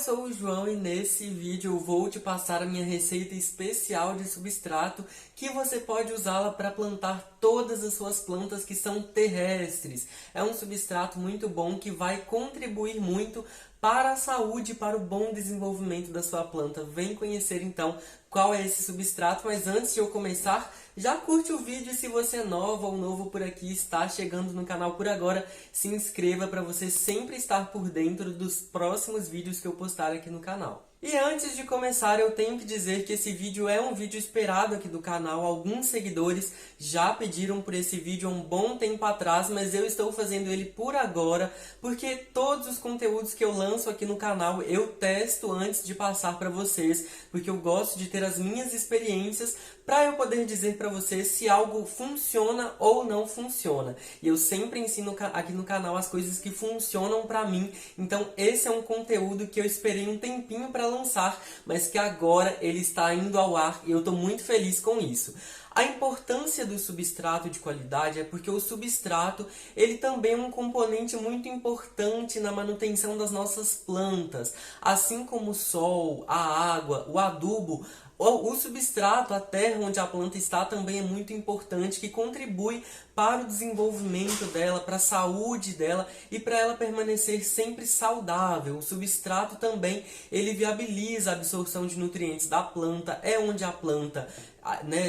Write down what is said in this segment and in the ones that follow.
sou o João e nesse vídeo eu vou te passar a minha receita especial de substrato que você pode usá-la para plantar todas as suas plantas que são terrestres. É um substrato muito bom que vai contribuir muito para a saúde e para o bom desenvolvimento da sua planta. Vem conhecer então qual é esse substrato, mas antes de eu começar, já curte o vídeo. Se você é nova ou novo por aqui, está chegando no canal por agora, se inscreva para você sempre estar por dentro dos próximos vídeos que eu postar aqui no canal. E antes de começar, eu tenho que dizer que esse vídeo é um vídeo esperado aqui do canal. Alguns seguidores já pediram por esse vídeo há um bom tempo atrás, mas eu estou fazendo ele por agora, porque todos os conteúdos que eu lanço aqui no canal eu testo antes de passar para vocês, porque eu gosto de ter as minhas experiências para eu poder dizer para vocês se algo funciona ou não funciona. E eu sempre ensino aqui no canal as coisas que funcionam para mim. Então esse é um conteúdo que eu esperei um tempinho para lançar, mas que agora ele está indo ao ar e eu estou muito feliz com isso. A importância do substrato de qualidade é porque o substrato ele também é um componente muito importante na manutenção das nossas plantas. Assim como o sol, a água, o adubo, o substrato, a terra onde a planta está, também é muito importante, que contribui para o desenvolvimento dela, para a saúde dela e para ela permanecer sempre saudável. O substrato também ele viabiliza a absorção de nutrientes da planta, é onde a planta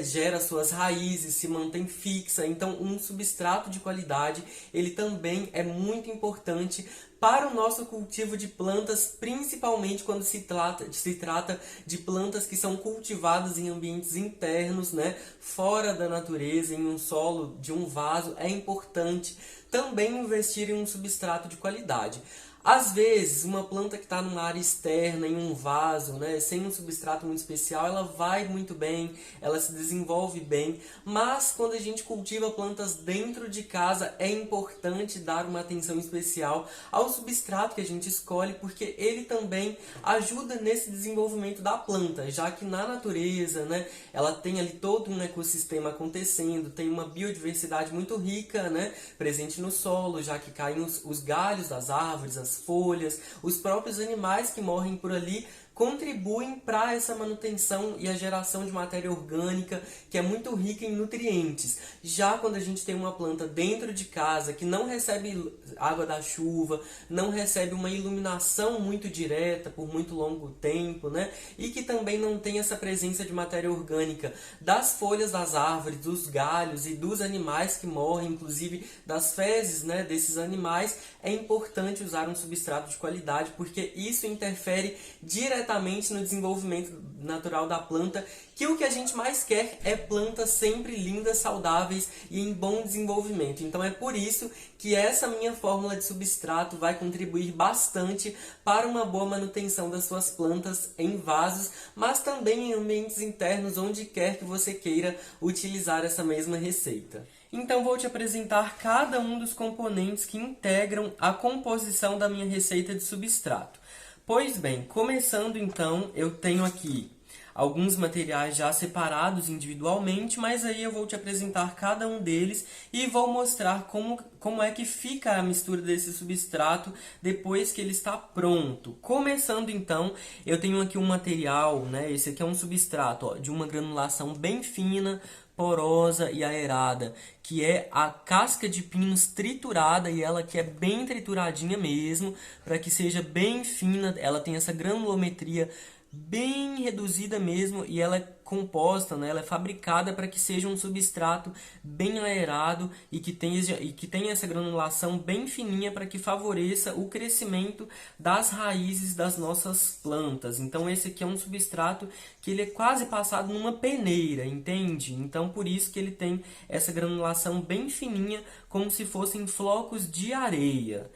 gera suas raízes, se mantém fixa. Então um substrato de qualidade ele também é muito importante para o nosso cultivo de plantas, principalmente quando se trata de plantas que são cultivadas em ambientes internos, fora da natureza, em um solo de um vaso. É importante também investir em um substrato de qualidade. Às vezes, uma planta que está numa área externa, em um vaso, sem um substrato muito especial, ela vai muito bem, ela se desenvolve bem, mas quando a gente cultiva plantas dentro de casa, é importante dar uma atenção especial ao substrato que a gente escolhe, porque ele também ajuda nesse desenvolvimento da planta, já que na natureza, ela tem ali todo um ecossistema acontecendo, tem uma biodiversidade muito rica, presente no solo, já que caem os galhos das árvores, as folhas, os próprios animais que morrem por ali contribuem para essa manutenção e a geração de matéria orgânica que é muito rica em nutrientes. Já quando a gente tem uma planta dentro de casa que não recebe água da chuva, não recebe uma iluminação muito direta por muito longo tempo, e que também não tem essa presença de matéria orgânica das folhas das árvores, dos galhos e dos animais que morrem, inclusive das fezes, desses animais, é importante usar um substrato de qualidade, porque isso interfere diretamente no desenvolvimento natural da planta, que o que a gente mais quer é plantas sempre lindas, saudáveis e em bom desenvolvimento. Então é por isso que essa minha fórmula de substrato vai contribuir bastante para uma boa manutenção das suas plantas em vasos, mas também em ambientes internos, onde quer que você queira utilizar essa mesma receita. Então vou te apresentar cada um dos componentes que integram a composição da minha receita de substrato. Pois bem, começando então, eu tenho aqui alguns materiais já separados individualmente, mas aí eu vou te apresentar cada um deles e vou mostrar como é que fica a mistura desse substrato depois que ele está pronto. Começando então, eu tenho aqui um material, esse aqui é um substrato de uma granulação bem fina, porosa e aerada, que é a casca de pinos triturada, e ela que é bem trituradinha mesmo, para que seja bem fina. Ela tem essa granulometria bem reduzida mesmo, e ela é composta, ela é fabricada para que seja um substrato bem aerado e que tenha essa granulação bem fininha para que favoreça o crescimento das raízes das nossas plantas. Então esse aqui é um substrato que ele é quase passado numa peneira, entende? Então por isso que ele tem essa granulação bem fininha, como se fossem flocos de areia.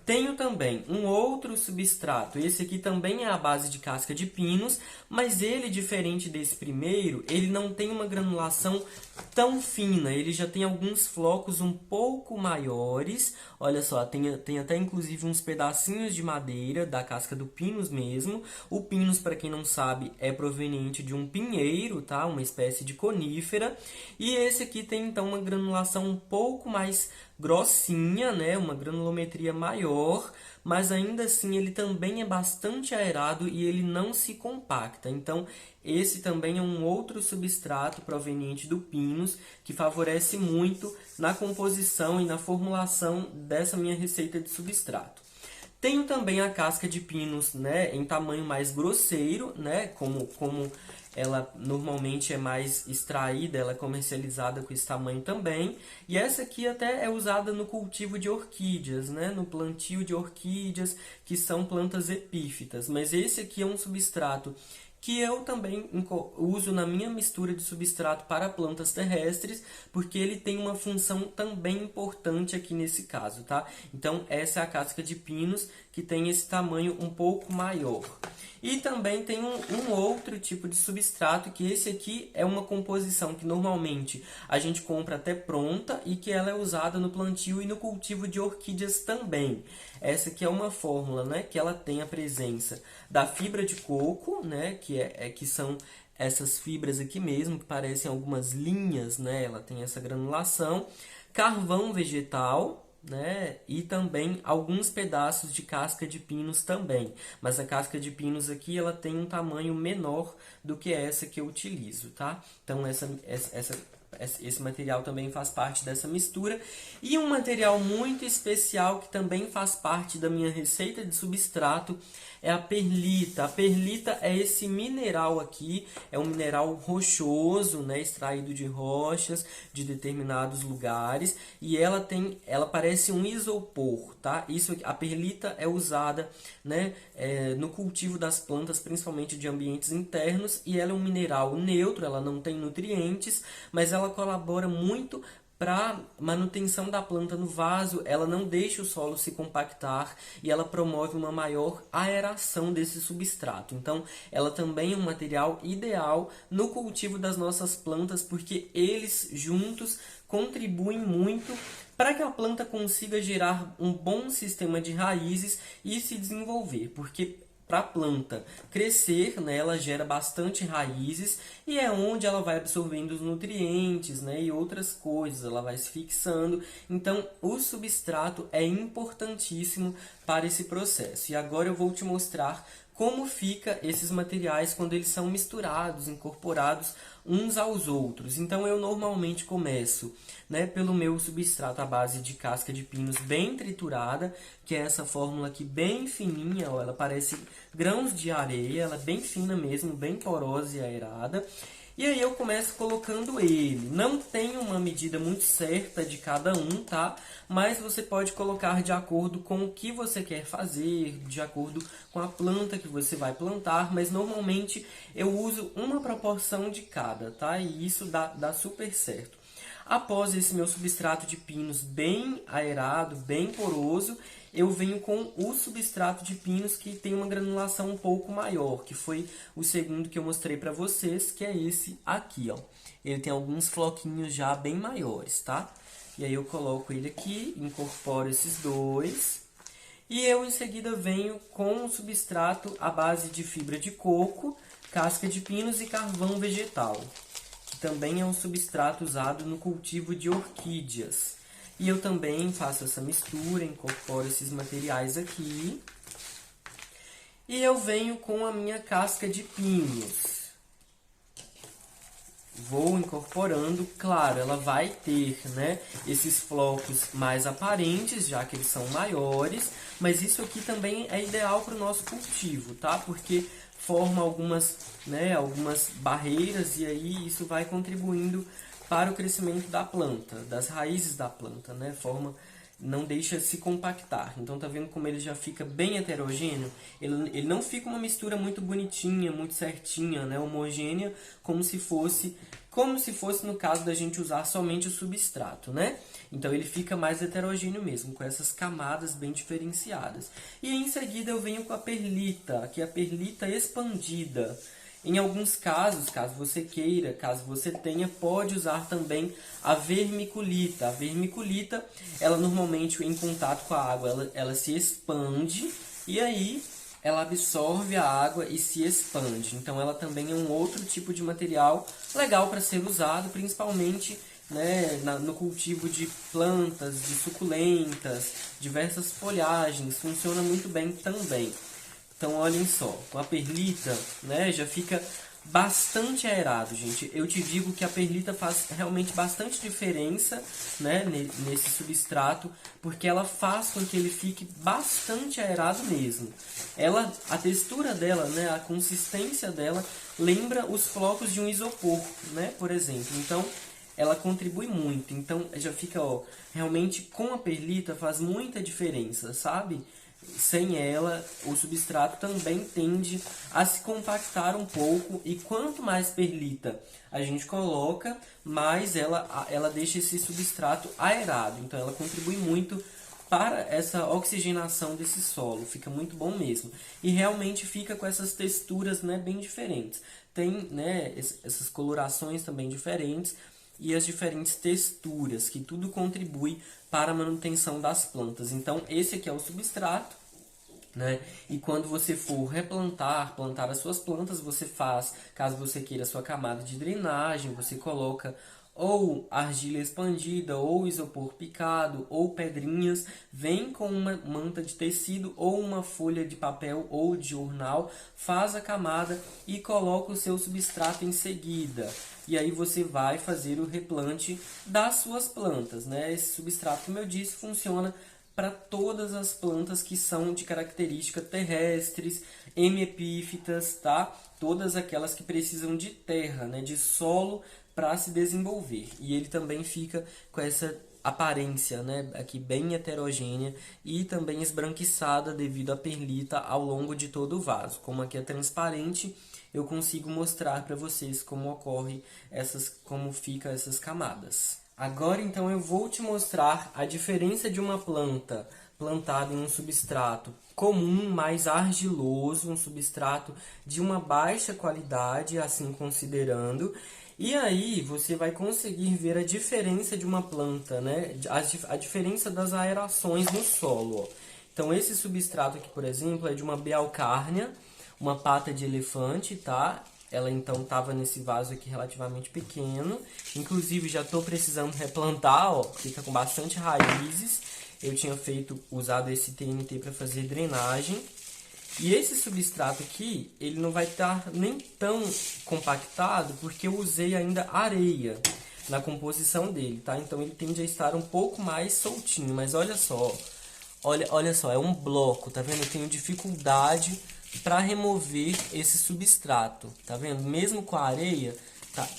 Tenho também um outro substrato, esse aqui também é à base de casca de pinos, mas ele, diferente desse primeiro, ele não tem uma granulação tão fina, ele já tem alguns flocos um pouco maiores. Olha só, tem até inclusive uns pedacinhos de madeira da casca do pinus mesmo. O pinus, para quem não sabe, é proveniente de um pinheiro, tá? Uma espécie de conífera. E esse aqui tem então uma granulação um pouco mais grossinha, uma granulometria maior, maior, mas ainda assim ele também é bastante aerado e ele não se compacta. Então, esse também é um outro substrato proveniente do Pinus que favorece muito na composição e na formulação dessa minha receita de substrato. Tenho também a casca de Pinus, né, em tamanho mais grosseiro, né, como ela normalmente é mais extraída, ela é comercializada com esse tamanho também. E essa aqui até é usada no cultivo de orquídeas, né, no plantio de orquídeas, que são plantas epífitas. Mas esse aqui é um substrato que eu também uso na minha mistura de substrato para plantas terrestres, porque ele tem uma função também importante aqui nesse caso, tá? Então, essa é a casca de Pinus, que tem esse tamanho um pouco maior. E também tem um outro tipo de substrato, que esse aqui é uma composição que normalmente a gente compra até pronta e que ela é usada no plantio e no cultivo de orquídeas também. Essa aqui é uma fórmula, né, que ela tem a presença da fibra de coco, né, que são essas fibras aqui mesmo, que parecem algumas linhas, né, ela tem essa granulação, carvão vegetal, né, e também alguns pedaços de casca de Pinus também. Mas a casca de Pinus aqui ela tem um tamanho menor do que essa que eu utilizo, tá? Então esse material também faz parte dessa mistura. E um material muito especial que também faz parte da minha receita de substrato é a perlita. A perlita é esse mineral aqui, é um mineral rochoso, né, extraído de rochas de determinados lugares, e ela parece um isopor, tá? A perlita é usada, né, no cultivo das plantas, principalmente de ambientes internos, e ela é um mineral neutro, ela não tem nutrientes, mas ela colabora muito para manutenção da planta no vaso, ela não deixa o solo se compactar e ela promove uma maior aeração desse substrato. Então, ela também é um material ideal no cultivo das nossas plantas, porque eles juntos contribuem muito para que a planta consiga gerar um bom sistema de raízes e se desenvolver, porque para a planta crescer, né, ela gera bastante raízes e é onde ela vai absorvendo os nutrientes, né, e outras coisas, ela vai se fixando. Então, o substrato é importantíssimo para esse processo. E agora eu vou te mostrar como fica esses materiais quando eles são misturados, incorporados uns aos outros. Então eu normalmente começo, né, pelo meu substrato à base de casca de Pinus bem triturada, que é essa fórmula aqui bem fininha, ó, ela parece grãos de areia, ela é bem fina mesmo, bem porosa e aerada. E aí eu começo colocando ele. Não tem uma medida muito certa de cada um, tá? Mas você pode colocar de acordo com o que você quer fazer, de acordo com a planta que você vai plantar. Mas normalmente eu uso uma proporção de cada, tá? E isso dá super certo. Após esse meu substrato de Pinus bem aerado, bem poroso, eu venho com o substrato de Pinus que tem uma granulação um pouco maior, que foi o segundo que eu mostrei para vocês, que é esse aqui, ó. Ele tem alguns floquinhos já bem maiores, tá? E aí eu coloco ele aqui, incorporo esses dois. E eu em seguida venho com o substrato à base de fibra de coco, casca de Pinus e carvão vegetal, que também é um substrato usado no cultivo de orquídeas. E eu também faço essa mistura, incorporo esses materiais aqui. E eu venho com a minha casca de Pinus. Vou incorporando, claro, ela vai ter, né, esses flocos mais aparentes, já que eles são maiores. Mas isso aqui também é ideal para o nosso cultivo, tá? Porque forma algumas barreiras e aí isso vai contribuindo para o crescimento da planta, das raízes da planta, né? Não deixa se compactar. Então tá vendo como ele já fica bem heterogêneo? Ele não fica uma mistura muito bonitinha, muito certinha, né? Homogênea, como se fosse no caso da gente usar somente o substrato, né? Então ele fica mais heterogêneo mesmo, com essas camadas bem diferenciadas. E em seguida eu venho com a perlita, que é a perlita expandida. Em alguns casos, caso você queira, caso você tenha, pode usar também a vermiculita. A vermiculita, ela normalmente em contato com a água, ela se expande e aí ela absorve a água e se expande. Então ela também é um outro tipo de material legal para ser usado, principalmente né, no cultivo de plantas, de suculentas, diversas folhagens, funciona muito bem também. Então, olhem só, com a perlita, né, já fica bastante aerado, gente. Eu te digo que a perlita faz realmente bastante diferença, né, nesse substrato, porque ela faz com que ele fique bastante aerado mesmo. A textura dela, né, a consistência dela lembra os flocos de um isopor, né, por exemplo. Então, ela contribui muito. Então, já fica, ó, realmente com a perlita faz muita diferença, sabe? Sem ela, o substrato também tende a se compactar um pouco, e quanto mais perlita a gente coloca, mais ela deixa esse substrato aerado. Então ela contribui muito para essa oxigenação desse solo, fica muito bom mesmo. E realmente fica com essas texturas, né, bem diferentes. Tem, né, essas colorações também diferentes, e as diferentes texturas, que tudo contribui para a manutenção das plantas. Então, esse aqui é o substrato, né? E quando você for plantar as suas plantas, você faz, caso você queira a sua camada de drenagem, você coloca ou argila expandida, ou isopor picado, ou pedrinhas, vem com uma manta de tecido ou uma folha de papel ou de jornal, faz a camada e coloca o seu substrato em seguida. E aí você vai fazer o replante das suas plantas, né? Esse substrato, como eu disse, funciona para todas as plantas que são de características terrestres, hemiepífitas, tá? Todas aquelas que precisam de terra, né? De solo para se desenvolver. E ele também fica com essa aparência, né, aqui bem heterogênea e também esbranquiçada devido à perlita ao longo de todo o vaso. Como aqui é transparente, eu consigo mostrar para vocês como fica essas camadas. Agora então eu vou te mostrar a diferença de uma planta plantada em um substrato comum, mais argiloso, um substrato de uma baixa qualidade, assim considerando. E aí você vai conseguir ver a diferença de uma planta, né? A diferença das aerações no solo. Ó. Então esse substrato aqui, por exemplo, é de uma Bealcarnia, uma pata de elefante, tá? Ela então estava nesse vaso aqui relativamente pequeno. Inclusive já estou precisando replantar, ó, porque está com bastante raízes. Eu tinha usado esse TNT para fazer drenagem. E esse substrato aqui, ele não vai estar nem tão compactado, porque eu usei ainda areia na composição dele, tá? Então ele tende a estar um pouco mais soltinho, mas olha só, olha só, é um bloco, tá vendo? Eu tenho dificuldade para remover esse substrato, tá vendo? Mesmo com a areia,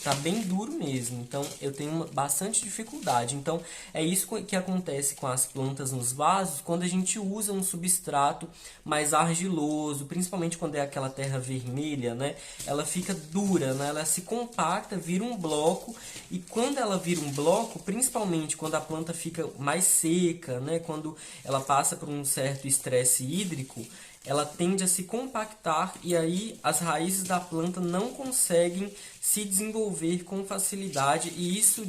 tá bem duro mesmo, então eu tenho bastante dificuldade. Então é isso que acontece com as plantas nos vasos quando a gente usa um substrato mais argiloso, principalmente quando é aquela terra vermelha, né? Ela fica dura, né? Ela se compacta, vira um bloco, e quando ela vira um bloco, principalmente quando a planta fica mais seca, né? Quando ela passa por um certo estresse hídrico, ela tende a se compactar, e aí as raízes da planta não conseguem se desenvolver com facilidade, e isso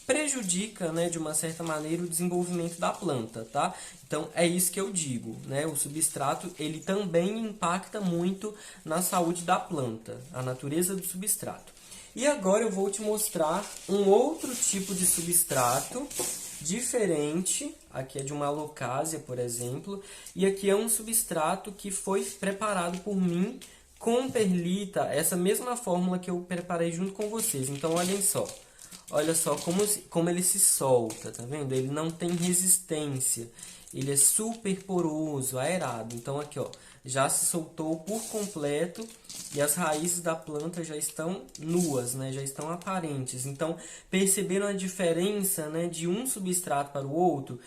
prejudica, né, de uma certa maneira o desenvolvimento da planta, tá? Então é isso que eu digo, né? O substrato ele também impacta muito na saúde da planta, a natureza do substrato. E agora eu vou te mostrar um outro tipo de substrato diferente. Aqui é de uma alocásia, por exemplo, e aqui é um substrato que foi preparado por mim com perlita, essa mesma fórmula que eu preparei junto com vocês. Então olha só como ele se solta, tá vendo? Ele não tem resistência, ele é super poroso, aerado. Então aqui, ó, já se soltou por completo e as raízes da planta já estão nuas, né? Já estão aparentes. Então, perceberam a diferença, né, de um substrato para o outro?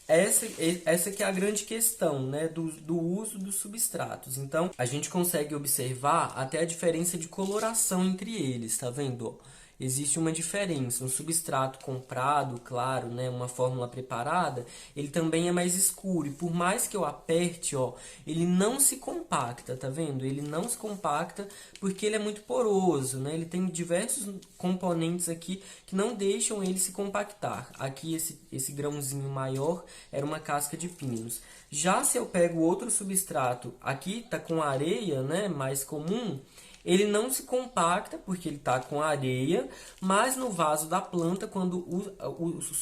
Essa que é a grande questão, né, do uso dos substratos. Então, a gente consegue observar até a diferença de coloração entre eles, tá vendo? Existe uma diferença. Um substrato comprado, claro, né, uma fórmula preparada, ele também é mais escuro. E por mais que eu aperte, ó, ele não se compacta, tá vendo? Ele não se compacta porque ele é muito poroso, né? Ele tem diversos componentes aqui que não deixam ele se compactar. Aqui esse grãozinho maior era uma casca de pinos. Já se eu pego outro substrato, aqui tá com areia, né, mais comum, Ele não se compacta porque ele está com areia, mas no vaso da planta, quando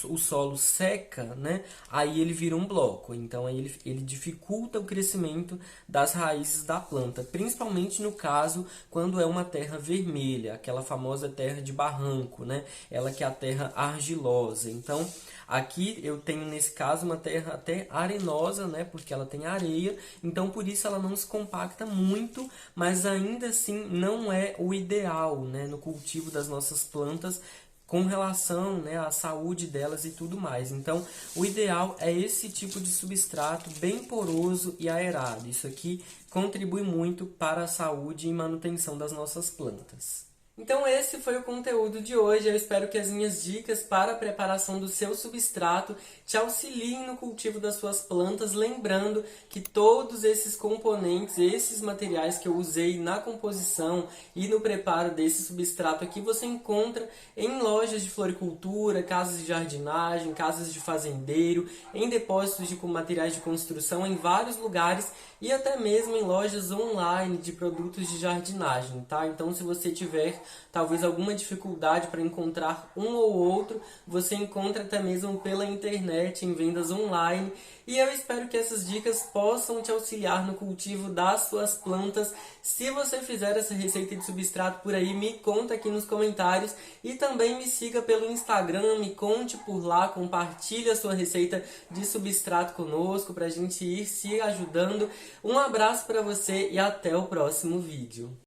o solo seca, né, aí ele vira um bloco. Então aí ele dificulta o crescimento das raízes da planta, principalmente no caso quando é uma terra vermelha, aquela famosa terra de barranco, né? Ela que é a terra argilosa. Então, aqui eu tenho nesse caso uma terra até arenosa, né? Porque ela tem areia, então por isso ela não se compacta muito, mas ainda assim não é o ideal, né? No cultivo das nossas plantas, com relação, né, à saúde delas e tudo mais. Então, o ideal é esse tipo de substrato bem poroso e aerado. Isso aqui contribui muito para a saúde e manutenção das nossas plantas. Então esse foi o conteúdo de hoje. Eu espero que as minhas dicas para a preparação do seu substrato te auxiliem no cultivo das suas plantas, lembrando que todos esses componentes, esses materiais que eu usei na composição e no preparo desse substrato aqui, você encontra em lojas de floricultura, casas de jardinagem, casas de fazendeiro, em depósitos de materiais de construção, em vários lugares e até mesmo em lojas online de produtos de jardinagem, tá? Então, se você tiver talvez alguma dificuldade para encontrar um ou outro, você encontra até mesmo pela internet, em vendas online. E eu espero que essas dicas possam te auxiliar no cultivo das suas plantas. Se você fizer essa receita de substrato por aí, me conta aqui nos comentários. E também me siga pelo Instagram, me conte por lá, compartilhe a sua receita de substrato conosco para a gente ir se ajudando. Um abraço para você e até o próximo vídeo.